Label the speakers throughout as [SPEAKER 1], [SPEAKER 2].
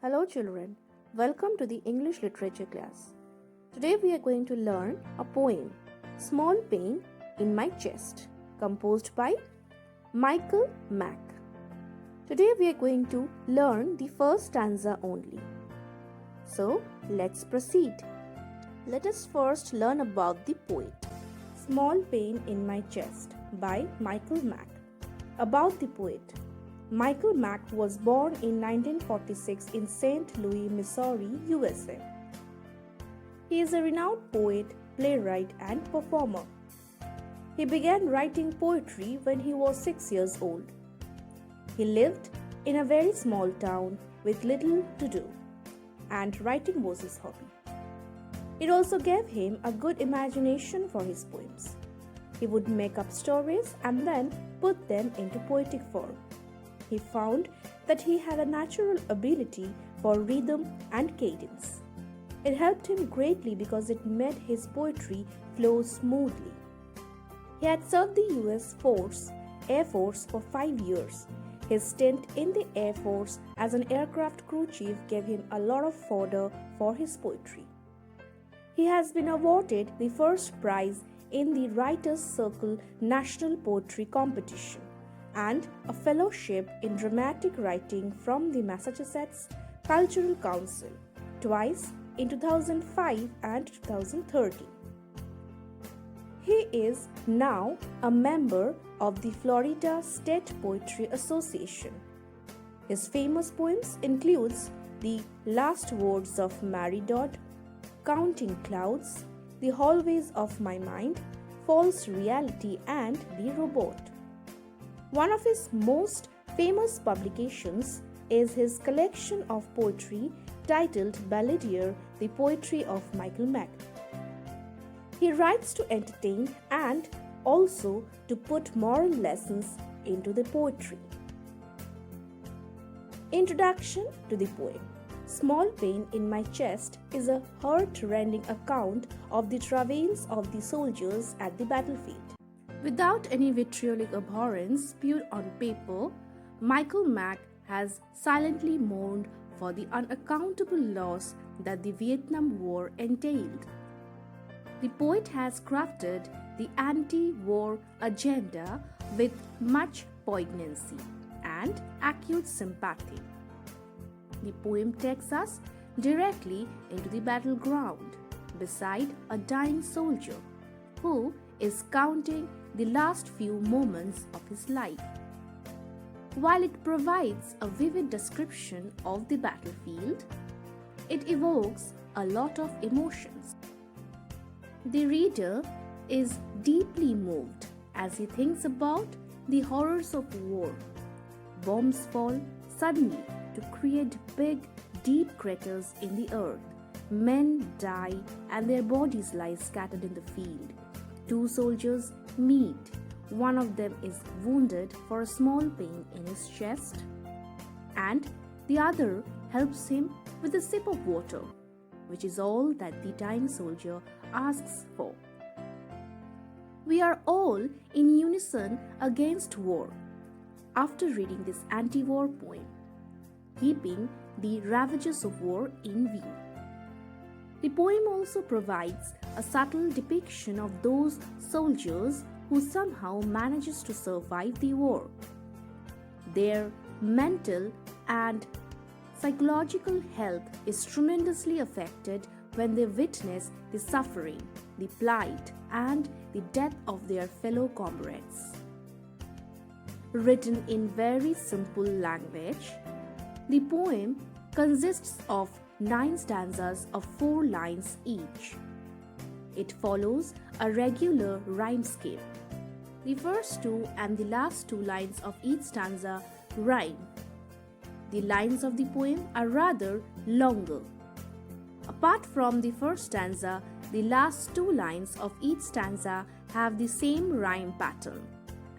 [SPEAKER 1] Hello children, welcome to the English literature class. Today we are going to learn a poem, Small Pain in My Chest, composed by Michael Mack. Today we are going to learn the first stanza only. So let's proceed. Let us first learn about the poet. Small Pain in My Chest by Michael Mack. About the poet. Michael Mack was born in 1946 in St. Louis, Missouri, USA. He is a renowned poet, playwright, and performer. He began writing poetry when he was 6 years old. He lived in a very small town with little to do, and writing was his hobby. It also gave him a good imagination for his poems. He would make up stories and then put them into poetic form. He found that he had a natural ability for rhythm and cadence. It helped him greatly because it made his poetry flow smoothly. He had served the US Air Force for 5 years. His stint in the Air Force as an aircraft crew chief gave him a lot of fodder for his poetry. He has been awarded the first prize in the Writers' Circle National Poetry Competition and a fellowship in dramatic writing from the Massachusetts Cultural Council, twice in 2005 and 2013. He is now a member of the Florida State Poetry Association. His famous poems includes The Last Words of Mary Dodd, Counting Clouds, The Hallways of My Mind, False Reality, and The Robot. One of his most famous publications is his collection of poetry titled Balladeer, The Poetry of Michael Mack. He writes to entertain and also to put moral lessons into the poetry. Introduction to the poem. Small Pain in My Chest is a heart-rending account of the travails of the soldiers at the battlefield. Without any vitriolic abhorrence spewed on paper, Michael Mack has silently mourned for the unaccountable loss that the Vietnam War entailed. The poet has crafted the anti-war agenda with much poignancy and acute sympathy. The poem takes us directly into the battleground beside a dying soldier who is counting the last few moments of his life. While it provides a vivid description of the battlefield, it evokes a lot of emotions. The reader is deeply moved as he thinks about the horrors of war. Bombs fall suddenly to create big, deep craters in the earth. Men die and their bodies lie scattered in the field. Two soldiers meet. One of them is wounded for a small pain in his chest, and the other helps him with a sip of water, which is all that the dying soldier asks for. We are all in unison against war after reading this anti-war poem, keeping the ravages of war in view. The poem also provides a subtle depiction of those soldiers who somehow manages to survive the war. Their mental and psychological health is tremendously affected when they witness the suffering, the plight, and the death of their fellow comrades. Written in very simple language, the poem consists of 9 stanzas of 4 lines each. It follows a regular rhyme scheme. The first 2 and the last 2 lines of each stanza rhyme. The lines of the poem are rather longer. Apart from the first stanza, the last 2 lines of each stanza have the same rhyme pattern,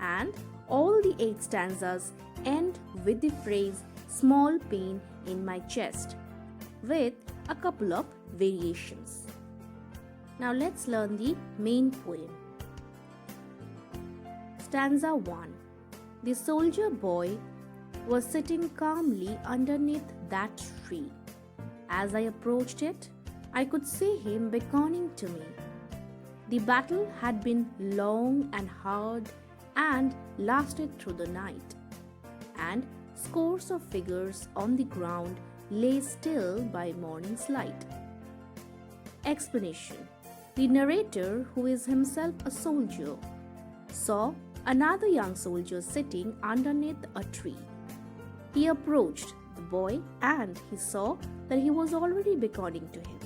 [SPEAKER 1] and all the 8 stanzas end with the phrase "small pain in my chest," with a couple of variations. Now let's learn the main poem. Stanza 1. The soldier boy was sitting calmly underneath that tree. As I approached it, I could see him beckoning to me. The battle had been long and hard and lasted through the night, and scores of figures on the ground lay still by morning's light. Explanation: the narrator, who is himself a soldier, saw another young soldier sitting underneath a tree. He approached the boy and he saw that he was already beckoning to him.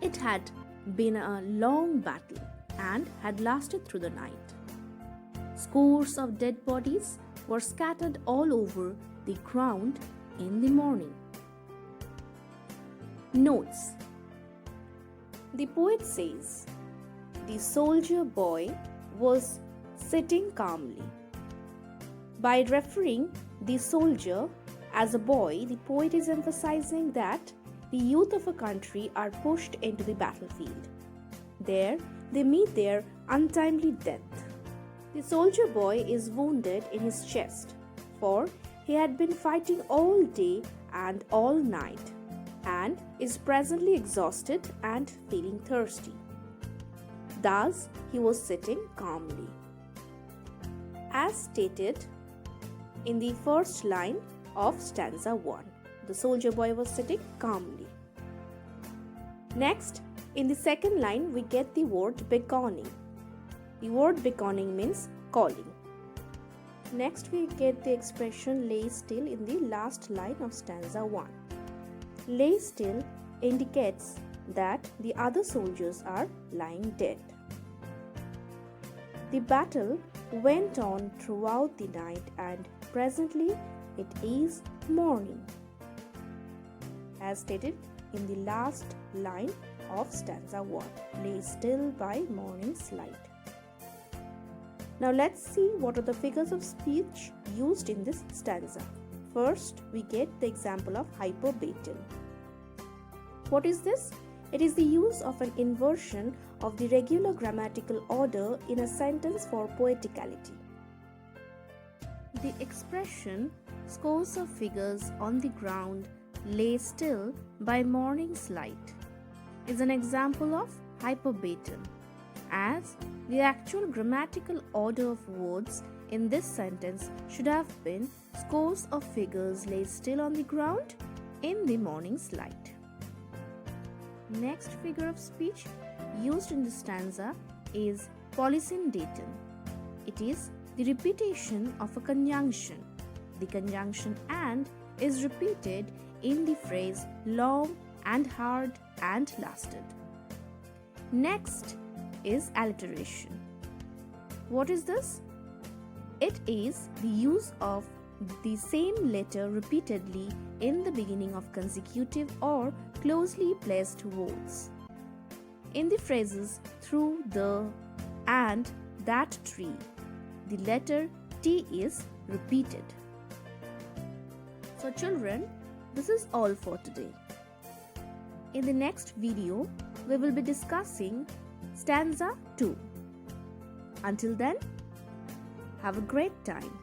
[SPEAKER 1] It had been a long battle and had lasted through the night. Scores of dead bodies were scattered all over the ground in the morning. Notes: the poet says, the soldier boy was sitting calmly. By referring the soldier as a boy, the poet is emphasizing that the youth of a country are pushed into the battlefield. There, they meet their untimely death. The soldier boy is wounded in his chest, for he had been fighting all day and all night, and is presently exhausted and feeling thirsty. Thus, he was sitting calmly. As stated in the first line of stanza 1, the soldier boy was sitting calmly. Next, in the second line, we get the word beckoning. The word beckoning means calling. Next, we get the expression lay still in the last line of stanza 1. Lay still indicates that the other soldiers are lying dead. The battle went on throughout the night and presently it is morning, as stated in the last line of stanza 1. Lay still by morning's light. Now let's see what are the figures of speech used in this stanza. First, we get the example of hyperbaton. What is this? It is the use of an inversion of the regular grammatical order in a sentence for poeticality. The expression scores of figures on the ground lay still by morning's light is an example of hyperbaton, as the actual grammatical order of words in this sentence should have been scores of figures lay still on the ground in the morning's light. Next figure of speech used in the stanza is polysyndeton. It is the repetition of a conjunction. The conjunction and is repeated in the phrase long and hard and lasted. Next is alliteration. What is this? It is the use of the same letter repeatedly in the beginning of consecutive or closely placed words. In the phrases through the and that tree, the letter T is repeated. So children, this is all for today. In the next video, we will be discussing stanza 2. Until then, have a great time.